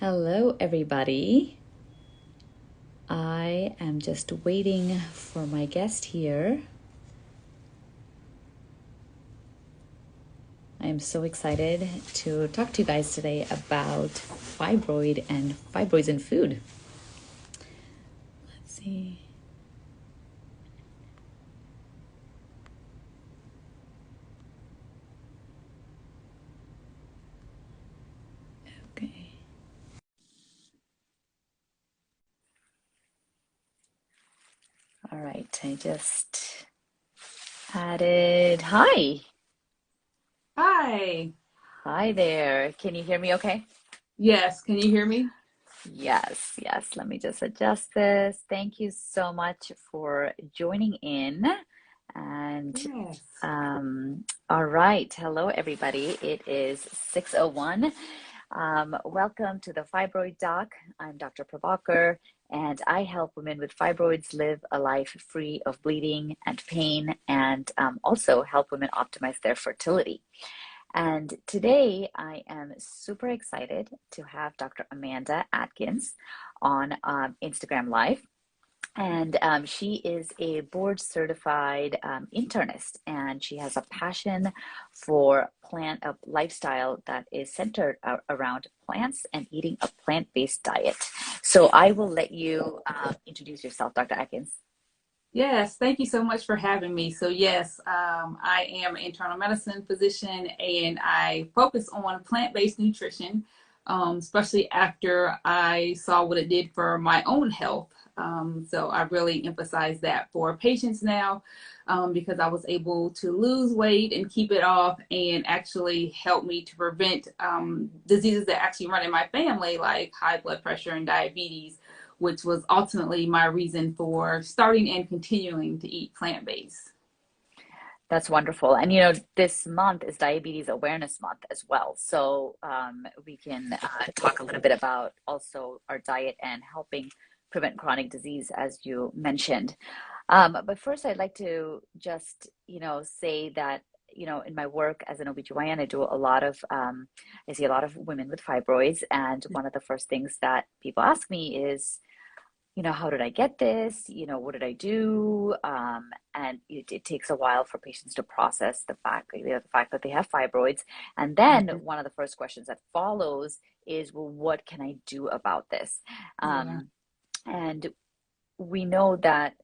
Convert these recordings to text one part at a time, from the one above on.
Hello, everybody. I am just waiting for my guest here. I am so excited to talk to you guys today about fibroid and fibroids in food. Let's see. Okay. All right, I just added. Hi. Hi. Hi there. Can you hear me okay? Yes, can you hear me? Yes, yes. Let me just adjust this. Thank you so much for joining in. And Yes. all right. Hello, everybody. It is 6:01. Welcome to the Fibroid Doc. I'm Dr. Prabakar, and I help women with fibroids live a life free of bleeding and pain, and also help women optimize their fertility. And today I am super excited to have Dr. Amanda Atkins on Instagram Live. And she is a board certified internist, and she has a passion for a lifestyle that is centered around plants and eating a plant-based diet. So I will let you introduce yourself, Dr. Atkins. Yes, thank you so much for having me. So yes, I am an internal medicine physician and I focus on plant-based nutrition, especially after I saw what it did for my own health. So I really emphasize that for patients now, because I was able to lose weight and keep it off and actually help me to prevent diseases that actually run in my family, like high blood pressure and diabetes, which was ultimately my reason for starting and continuing to eat plant-based. That's wonderful. And this month is Diabetes Awareness Month as well. So we can talk a little bit about also our diet and helping prevent chronic disease, as you mentioned. But first, I'd like to just, say that, in my work as an OBGYN, I see a lot of women with fibroids. And one of the first things that people ask me is, how did I get this? What did I do? And it takes a while for patients to process the fact that they have fibroids. And then Mhm. one of the first questions that follows is, well, what can I do about this? Yeah. And we know that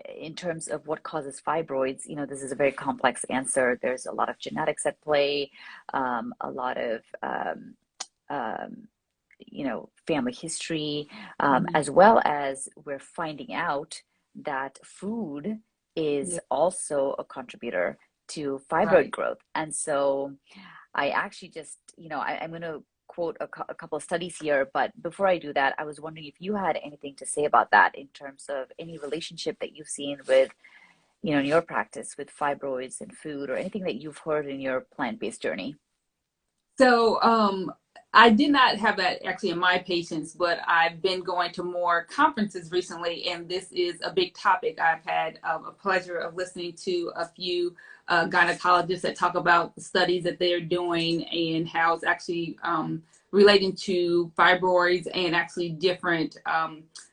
in terms of what causes fibroids, this is a very complex answer. There's a lot of genetics at play, a lot of um, family history, Mhm. as well as we're finding out that food is Yeah. also a contributor to fibroid Right. growth. And so I actually just, I'm going to quote a couple of studies here, but before I do that, I was wondering if you had anything to say about that in terms of any relationship that you've seen with, in your practice with fibroids and food, or anything that you've heard in your plant-based journey. So I did not have that actually in my patients, but I've been going to more conferences recently, and this is a big topic. I've had a pleasure of listening to a few gynecologists that talk about the studies that they're doing and how it's actually relating to fibroids and actually different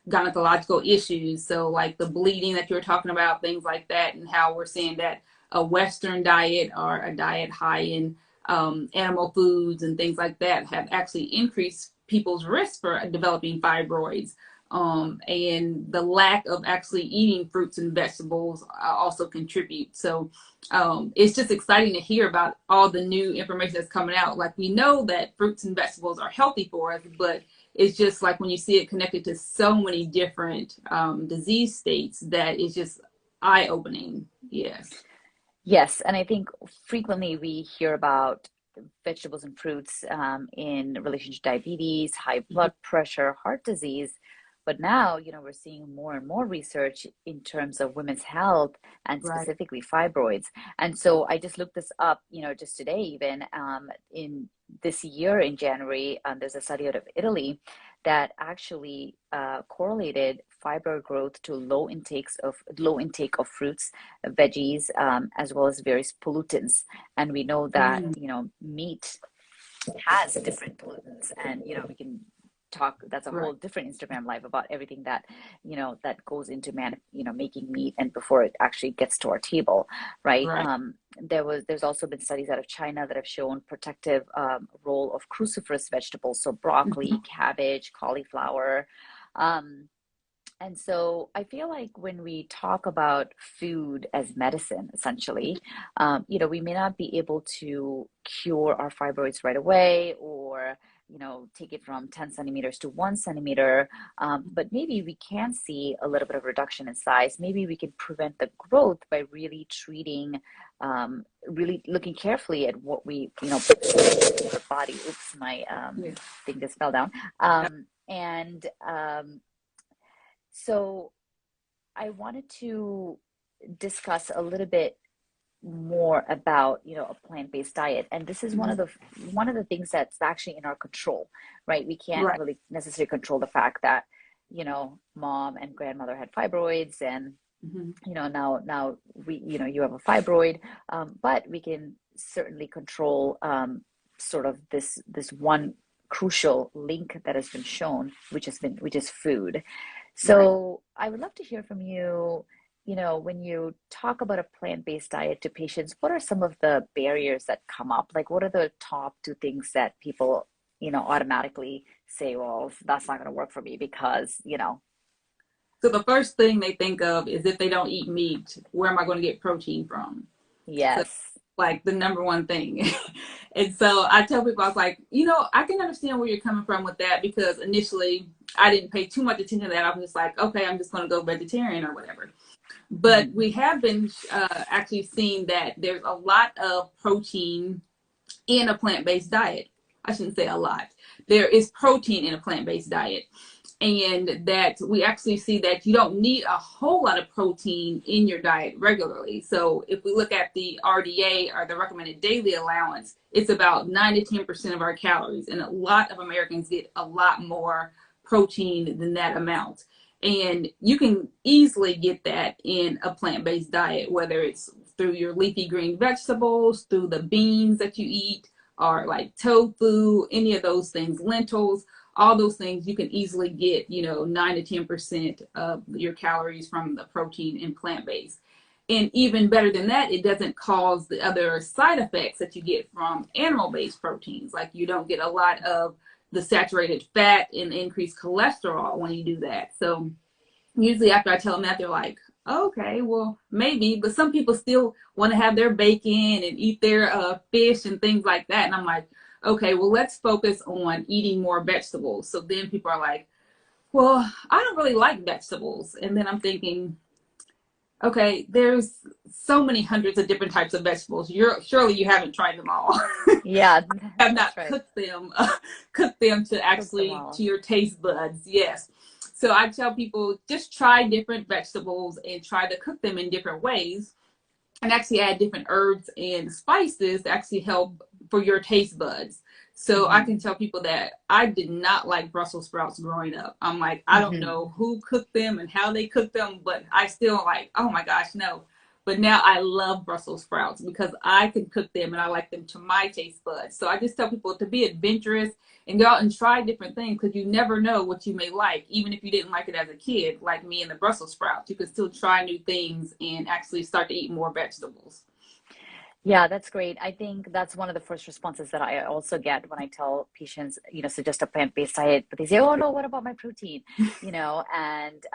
gynecological issues. So like the bleeding that you're talking about, things like that, and how we're seeing that a Western diet or a diet high in animal foods and things like that have actually increased people's risk for developing fibroids. And the lack of actually eating fruits and vegetables also contribute. So it's just exciting to hear about all the new information that's coming out. Like we know that fruits and vegetables are healthy for us, but it's just like when you see it connected to so many different disease states that it's just eye opening. Yes. Yes, and I think frequently we hear about vegetables and fruits in relation to diabetes, high blood pressure, heart disease. But now, we're seeing more and more research in terms of women's health and Right. specifically fibroids. And so I just looked this up, just today, even in this year in January, there's a study out of Italy that actually correlated fibroid growth to low intake of fruits, veggies, as well as various pollutants. And we know that, Mm. meat has different pollutants, and we can talk, that's a Right. whole different Instagram live about everything that, that goes into making meat and before it actually gets to our table, right? Right. There's also been studies out of China that have shown protective role of cruciferous vegetables, so broccoli, Mhm. cabbage, cauliflower. Um, and so I feel like when we talk about food as medicine, essentially, we may not be able to cure our fibroids right away or, take it from 10 centimeters to 1 centimeter. But maybe we can see a little bit of reduction in size. Maybe we can prevent the growth by really treating, really looking carefully at what we, put into the body. Oops, my Yeah. thing just fell down. And so I wanted to discuss a little bit more about, a plant-based diet. And this is Mhm. one of the things that's actually in our control, right? We can't Right. really necessarily control the fact that, mom and grandmother had fibroids and, Mhm. now we, you have a fibroid, but we can certainly control sort of this one crucial link that has been shown, which is food. Right. So I would love to hear from you, when you talk about a plant-based diet to patients, what are some of the barriers that come up? Like, what are the top two things that people, automatically say, well, that's not going to work for me because, So the first thing they think of is if they don't eat meat, where am I going to get protein from? So yes. like the number one thing. And so I tell people, I was like, I can understand where you're coming from with that because initially I didn't pay too much attention to that. I was just like, okay, I'm just going to go vegetarian or whatever. But Hmm. we have been actually seeing that there's a lot of protein in a plant-based diet. I shouldn't say a lot. There is protein in a plant-based diet. And that we actually see that you don't need a whole lot of protein in your diet regularly. So if we look at the RDA, or the recommended daily allowance, it's about 9 to 10% of our calories. And a lot of Americans get a lot more protein than that amount. And you can easily get that in a plant-based diet, whether it's through your leafy green vegetables, through the beans that you eat, or like tofu, any of those things, lentils, all those things. You can easily get, 9 to 10% of your calories from the protein in plant-based. And even better than that, it doesn't cause the other side effects that you get from animal-based proteins. Like you don't get a lot of the saturated fat and increased cholesterol when you do that. So usually after I tell them that, they're like, okay, well, maybe. But some people still want to have their bacon and eat their fish and things like that. And I'm like, okay, well, let's focus on eating more vegetables. So then people are like, well, I don't really like vegetables. And then I'm thinking, okay, there's so many hundreds of different types of vegetables. Surely you haven't tried them all. Yeah, Have that's not right. cooked them to Cook them actually to all. your taste buds. Yes. So I tell people just try different vegetables and try to cook them in different ways and actually add different herbs and spices to actually help for your taste buds. So I Hmm. can tell people that I did not like Brussels sprouts growing up. I'm like, I don't Hmm. know who cooked them and how they cooked them, but I still like, oh my gosh, no. But now I love Brussels sprouts because I can cook them and I like them to my taste buds. So I just tell people to be adventurous and go out and try different things because you never know what you may like. Even if you didn't like it as a kid, like me and the Brussels sprouts, you can still try new things and actually start to eat more vegetables. Yeah, that's great. I think that's one of the first responses that I also get when I tell patients, suggest a plant-based diet, but they say, "Oh no, what about my protein?" And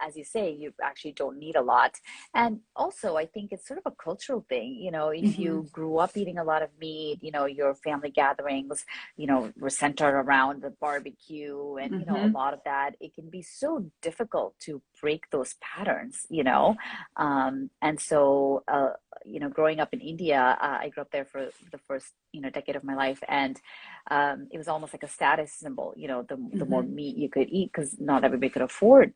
as you say, you actually don't need a lot. And also, I think it's sort of a cultural thing. If Mm-hmm. you grew up eating a lot of meat, your family gatherings, were centered around the barbecue, and a Mm-hmm. lot of that, it can be so difficult to break those patterns. And so. Growing up in India, I grew up there for the first, decade of my life, and it was almost like a status symbol. The more Mm-hmm. meat you could eat, because not everybody could afford,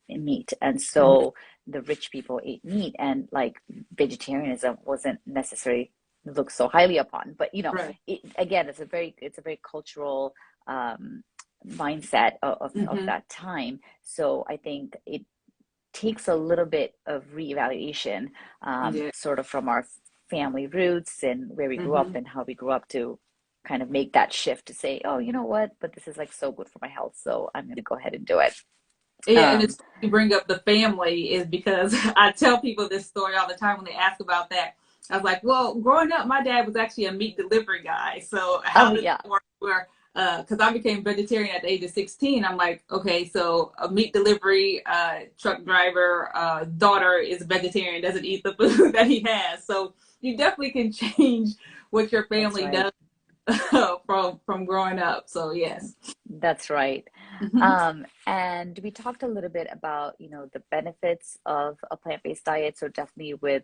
meat, and Mm-hmm. so the rich people ate meat, and like vegetarianism wasn't necessarily looked so highly upon. But Right. again, it's a very cultural mindset of Mm-hmm. that time. So I think it takes a little bit of reevaluation, Yeah. sort of from our family roots and where we grew up Mm-hmm. and how we grew up to. kind of make that shift to say, oh, you know what, but this is like so good for my health, so I'm going to go ahead and do it. Yeah, and Um, it's you bring up the family is because I tell people this story all the time when they ask about that. I was like, well, growing up, my dad was actually a meat delivery guy. So oh how did yeah, it work? Where because I became vegetarian at the age of 16, I'm like, okay, so a meat delivery truck driver daughter is a vegetarian, doesn't eat the food that he has. So you definitely can change what your that's family right. does from growing up. So yes. That's right. Mm-hmm. And we talked a little bit about, the benefits of a plant-based diet. So definitely with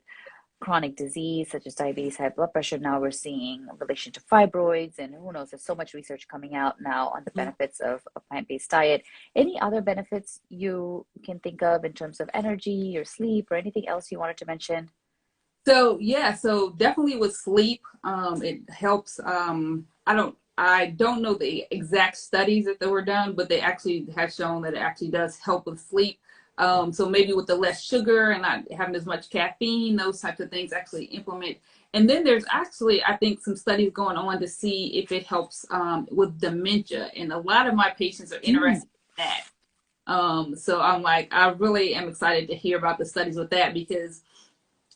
chronic disease such as diabetes, high blood pressure, now we're seeing a relation to fibroids, and who knows, there's so much research coming out now on the benefits of a plant-based diet. Any other benefits you can think of in terms of energy or sleep or anything else you wanted to mention? So yeah, so definitely with sleep, it helps. I don't know the exact studies that they were done, but they actually have shown that it actually does help with sleep. So maybe with the less sugar and not having as much caffeine, those types of things actually implement. And then there's actually, I think, some studies going on to see if it helps with dementia, and a lot of my patients are Mm, interested in that. So I'm like, I really am excited to hear about the studies with that because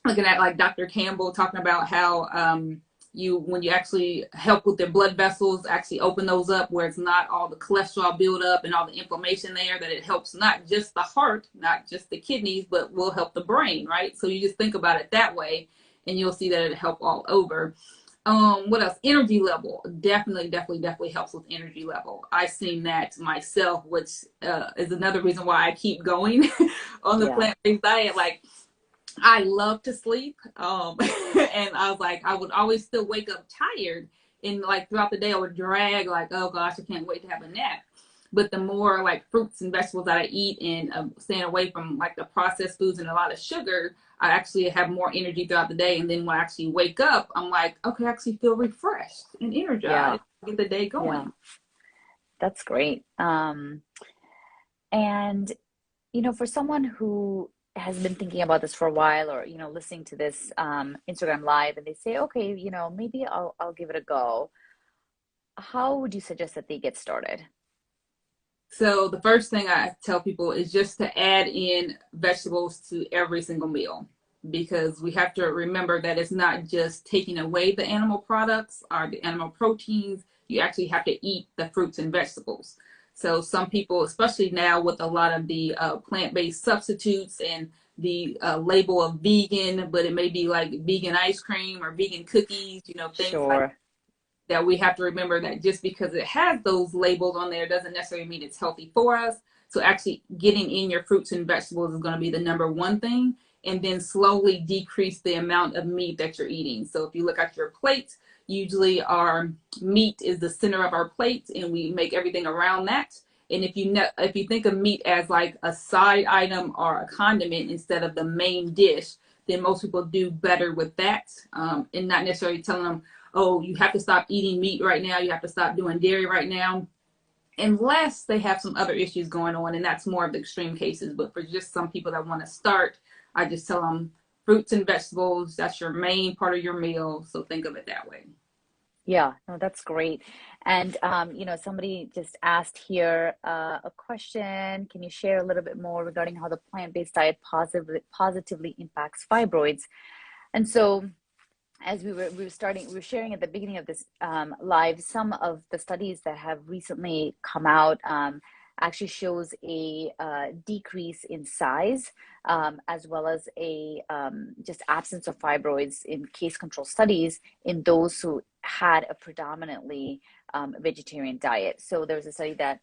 looking at like Dr. Campbell talking about how you when you actually help with their blood vessels, actually open those up where it's not all the cholesterol build up and all the inflammation there, that it helps not just the heart, not just the kidneys, but will help the brain, right? So you just think about it that way and you'll see that it help all over. What else? Energy level definitely helps with energy level. I've seen that myself, which is another reason why I keep going on the yeah. plant-based diet. Like I love to sleep. And I was like, I would always still wake up tired. And like throughout the day, I would drag, like, oh gosh, I can't wait to have a nap. But the more like fruits and vegetables that I eat and staying away from like the processed foods and a lot of sugar, I actually have more energy throughout the day. And then when I actually wake up, I'm like, okay, I actually feel refreshed and Yeah. energized to get the day Yeah. going. That's great. And for someone who has been thinking about this for a while, or listening to this Instagram live, and they say, okay, maybe I'll give it a go. How would you suggest that they get started? So the first thing I tell people is just to add in vegetables to every single meal, because we have to remember that it's not just taking away the animal products or the animal proteins. You actually have to eat the fruits and vegetables. So some people, especially now with a lot of the plant-based substitutes and the label of vegan, but it may be like vegan ice cream or vegan cookies, things like Sure. that. We have to remember that just because it has those labels on there doesn't necessarily mean it's healthy for us. So actually getting in your fruits and vegetables is going to be the number one thing, and then slowly decrease the amount of meat that you're eating. So if you look at your plate, usually our meat is the center of our plate and we make everything around that. And if you think of meat as like a side item or a condiment instead of the main dish, then most people do better with that, and not necessarily telling them, oh, you have to stop eating meat right now, you have to stop doing dairy right now, unless they have some other issues going on, and that's more of the extreme cases. But for just some people that want to start, I just tell them fruits and vegetables, that's your main part of your meal, so think of it that way. Yeah, no, that's great. And somebody just asked here a question. Can you share a little bit more regarding how the plant-based diet positively impacts fibroids? And so, as we were sharing at the beginning of this live, some of the studies that have recently come out actually shows a decrease in size, as well as a just absence of fibroids in case control studies in those who had a predominantly vegetarian diet. So there was a study that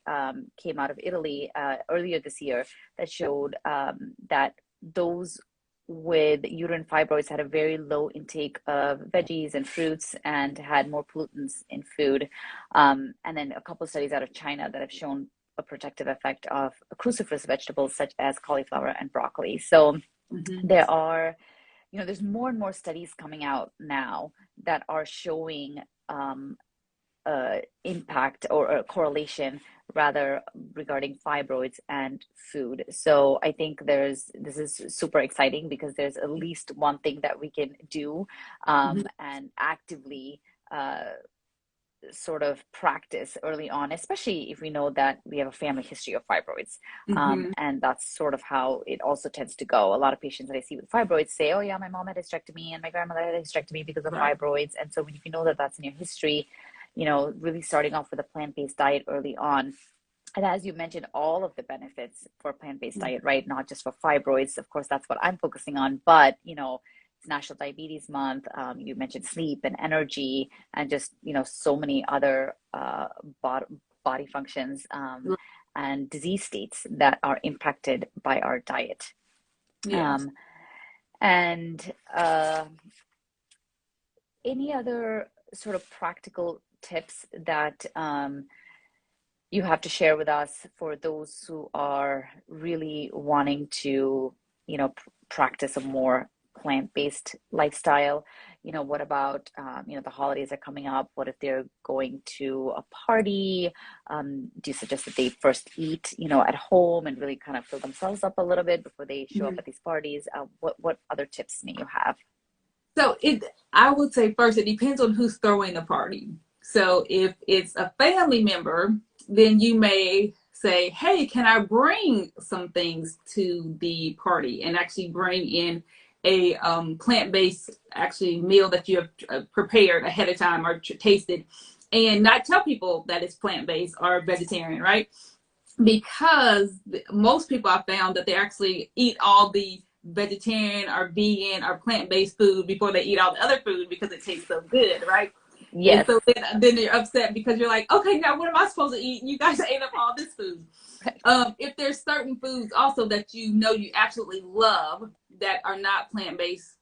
came out of Italy earlier this year that showed that those with uterine fibroids had a very low intake of veggies and fruits and had more pollutants in food. And then a couple of studies out of China that have shown a protective effect of cruciferous vegetables such as cauliflower and broccoli. So Mm-hmm. there are, there's more and more studies coming out now that are showing impact or a correlation rather regarding fibroids and food. So I think this is super exciting because there's at least one thing that we can do Mm-hmm. and actively uh, sort of practice early on, especially if we know that we have a family history of fibroids. Mm-hmm. And that's sort of how it also tends to go. A lot of patients that I see with fibroids say, oh yeah, my mom had a hysterectomy and my grandmother had a hysterectomy because of Right. fibroids. And so if you know that that's in your history, really starting off with a plant-based diet early on. And as you mentioned, all of the benefits for plant-based diet, right? Not just for fibroids. Of course, that's what I'm focusing on, but it's National Diabetes Month. You mentioned sleep and energy, and just so many other body functions and disease states that are impacted by our diet. Yes. Um, and any other sort of practical tips that you have to share with us for those who are really wanting to, practice a more plant-based lifestyle? What about, the holidays are coming up? What if they're going to a party? Do you suggest that they first eat, at home and really kind of fill themselves up a little bit before they show up Mm-hmm. at these parties? What other tips may you have? So I would say first, it depends on who's throwing the party. So if it's a family member, then you may say, hey, can I bring some things to the party, and actually bring in a plant-based actually meal that you have prepared ahead of time or tasted, and not tell people that it's plant-based or vegetarian, right? Because most people have found that they actually eat all the vegetarian or vegan or plant-based food before they eat all the other food because it tastes so good, right? And Yes. so then you're upset because you're like, okay, now what am I supposed to eat? You guys ate up all this food. Right. If there's certain foods also that you absolutely love that are not plant-based,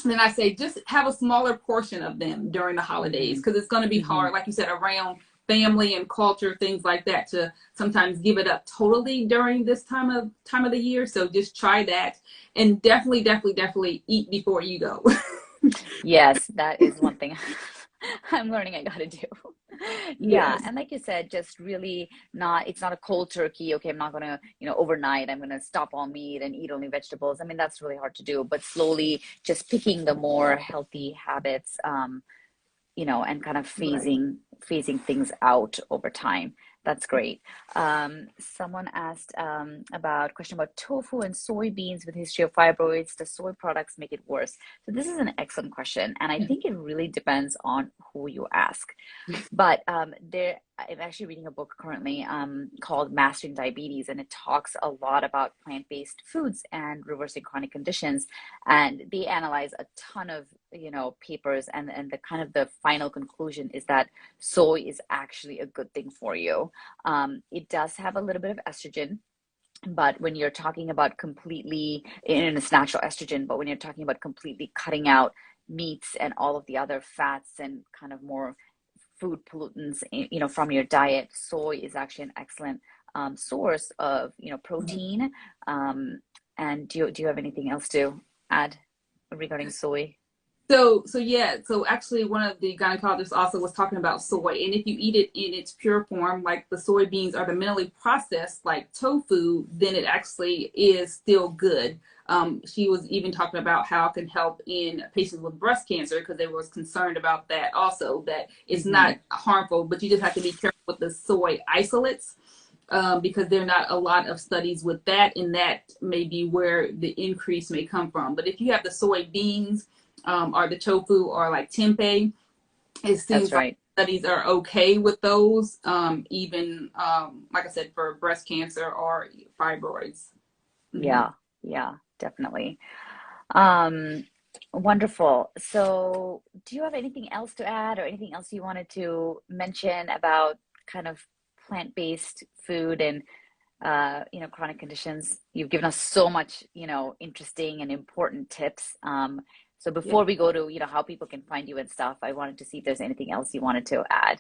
then I say just have a smaller portion of them during the holidays, Mm-hmm. because it's going to be Mm-hmm. hard, like you said, around family and culture, things like that, to sometimes give it up totally during this time of the year. So just try that, and definitely eat before you go. Yes, that is one thing I'm learning I gotta do. Yeah, Yes. and like you said, just really it's not a cold turkey. Okay, I'm not gonna, overnight, I'm gonna stop all meat and eat only vegetables. I mean, that's really hard to do, but slowly just picking the more healthy habits, and kind of Right. phasing things out over time. That's great. Someone asked about question about tofu and soybeans with history of fibroids. Do soy products make it worse? So this is an excellent question, and I think it really depends on who you ask. But I'm actually reading a book currently called Mastering Diabetes, and it talks a lot about plant-based foods and reversing chronic conditions. And they analyze a ton of papers, and the kind of the final conclusion is that soy is actually a good thing for you. It does have a little bit of estrogen. But when you're talking about completely, and it's natural estrogen, but when you're talking about completely cutting out meats and all of the other fats and kind of more food pollutants, from your diet, soy is actually an excellent source of, protein. And do you have anything else to add regarding soy? So actually one of the gynecologists also was talking about soy, and if you eat it in its pure form, like the soybeans are the minimally processed like tofu, then it actually is still good. She was even talking about how it can help in patients with breast cancer, because they was concerned about that also, that it's Hmm. not harmful, but you just have to be careful with the soy isolates, because there are not a lot of studies with that, and that may be where the increase may come from. But if you have the soybeans, or the tofu, or like tempeh, it That's seems like right. studies are okay with those, even like I said, for breast cancer or fibroids. Mm-hmm. Yeah, yeah, definitely. Um, Wonderful. So, do you have anything else to add or anything else you wanted to mention about kind of plant-based food and chronic conditions? You've given us so much, interesting and important tips. So Yeah. before we go to, how people can find you and stuff, I wanted to see if there's anything else you wanted to add.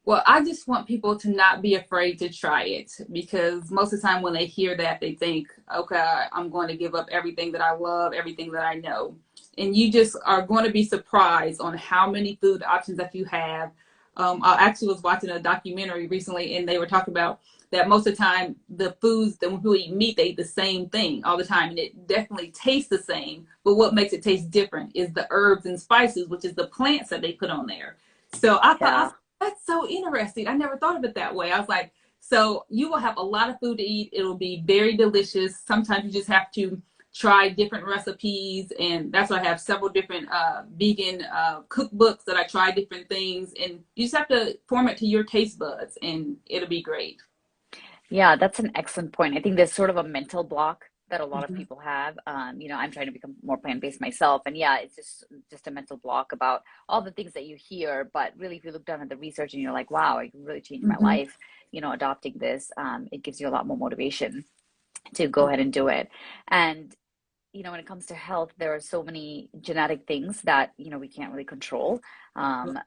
Well, I just want people to not be afraid to try it, because most of the time when they hear that, they think, okay, I'm going to give up everything that I love, everything that I know. And you just are going to be surprised on how many food options that you have. I actually was watching a documentary recently, and they were talking about that most of the time, the foods that when people eat meat, they eat the same thing all the time. And it definitely tastes the same. But what makes it taste different is the herbs and spices, which is the plants that they put on there. So I thought, Yeah. That's so interesting. I never thought of it that way. I was like, so you will have a lot of food to eat. It'll be very delicious. Sometimes you just have to try different recipes. And that's why I have several different vegan cookbooks that I try different things. And you just have to form it to your taste buds and it'll be great. Yeah, that's an excellent point. I think there's sort of a mental block that a lot of Mhm. people have. I'm trying to become more plant-based myself, and yeah, it's just a mental block about all the things that you hear. But really, if you look down at the research and you're like, wow, I can really change my Mhm. life, adopting this, it gives you a lot more motivation to go ahead and do it. And when it comes to health, there are so many genetic things that, we can't really control. Our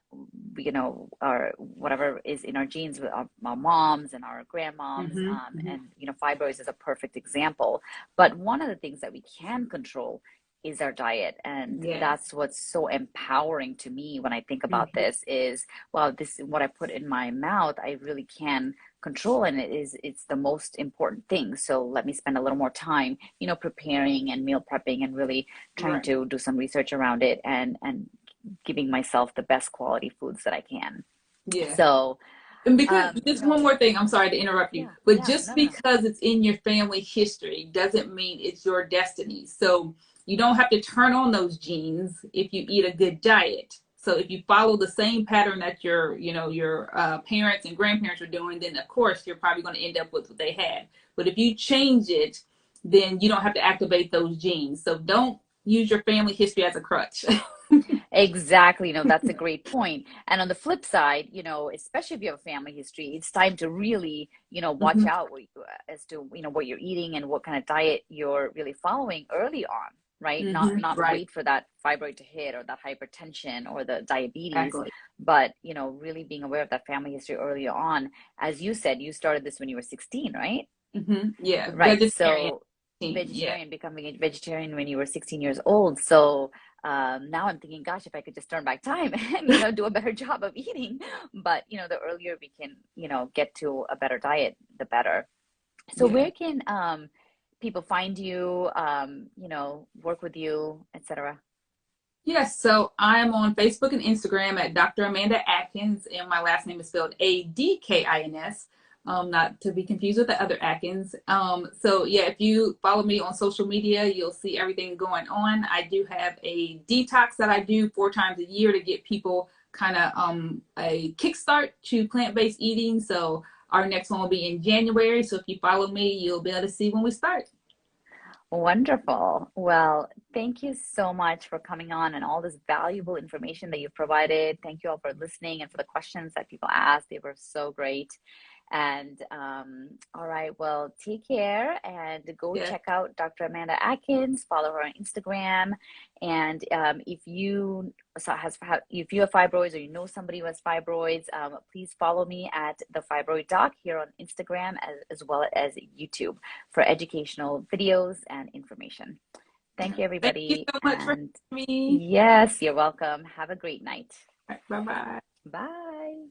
whatever is in our genes with our moms and our grandmoms, Mhm. Mhm. and, fibroids is a perfect example. But one of the things that we can control is our diet. And Yes. that's what's so empowering to me when I think about Mhm. this is, wow, this is what I put in my mouth. I really can control, and it's the most important thing. So let me spend a little more time preparing and meal prepping and really trying Right. to do some research around it, and giving myself the best quality foods that I can. Yeah. So And because you just one know more thing, I'm sorry to interrupt you, yeah, but yeah, just no, no, no. because it's in your family history doesn't mean it's your destiny. So you don't have to turn on those genes if you eat a good diet. So if you follow the same pattern that your parents and grandparents are doing, then of course you're probably going to end up with what they had. But if you change it, then you don't have to activate those genes. So don't use your family history as a crutch. Exactly. No, that's a great point. And on the flip side, especially if you have a family history, it's time to really, watch Mhm. out as to, what you're eating and what kind of diet you're really following early on, right? Not Mhm. not Right. wait for that fibroid to hit, or that hypertension or the diabetes, Exactly. but, really being aware of that family history early on. As you said, you started this when you were 16, right? Yeah. Right. Vegetarian. So Yeah. becoming a vegetarian when you were 16 years old. So now I'm thinking, gosh, if I could just turn back time and, do a better job of eating. But, the earlier we can, get to a better diet, the better. So Yeah. where can people find you, work with you, etc.? Yes, so I'm on Facebook and Instagram at Dr. Amanda Atkins, and my last name is spelled Adkins, not to be confused with the other Atkins. So yeah, if you follow me on social media, you'll see everything going on. I do have a detox that I do 4 times a year to get people kind of a kickstart to plant-based eating. So our next one will be in January. So if you follow me, you'll be able to see when we start. Wonderful. Well, thank you so much for coming on and all this valuable information that you've provided. Thank you all for listening and for the questions that people asked. They were so great. And all right, well, take care and go Yeah. check out Dr. Amanda Atkins. Follow her on Instagram. And if you have fibroids, or you know somebody who has fibroids, please follow me at TheFibroidDoc here on Instagram, as well as YouTube, for educational videos and information. Thank you, Thank you everybody. so much for And having me. yes, you're welcome. Have a great night. Bye bye. Bye.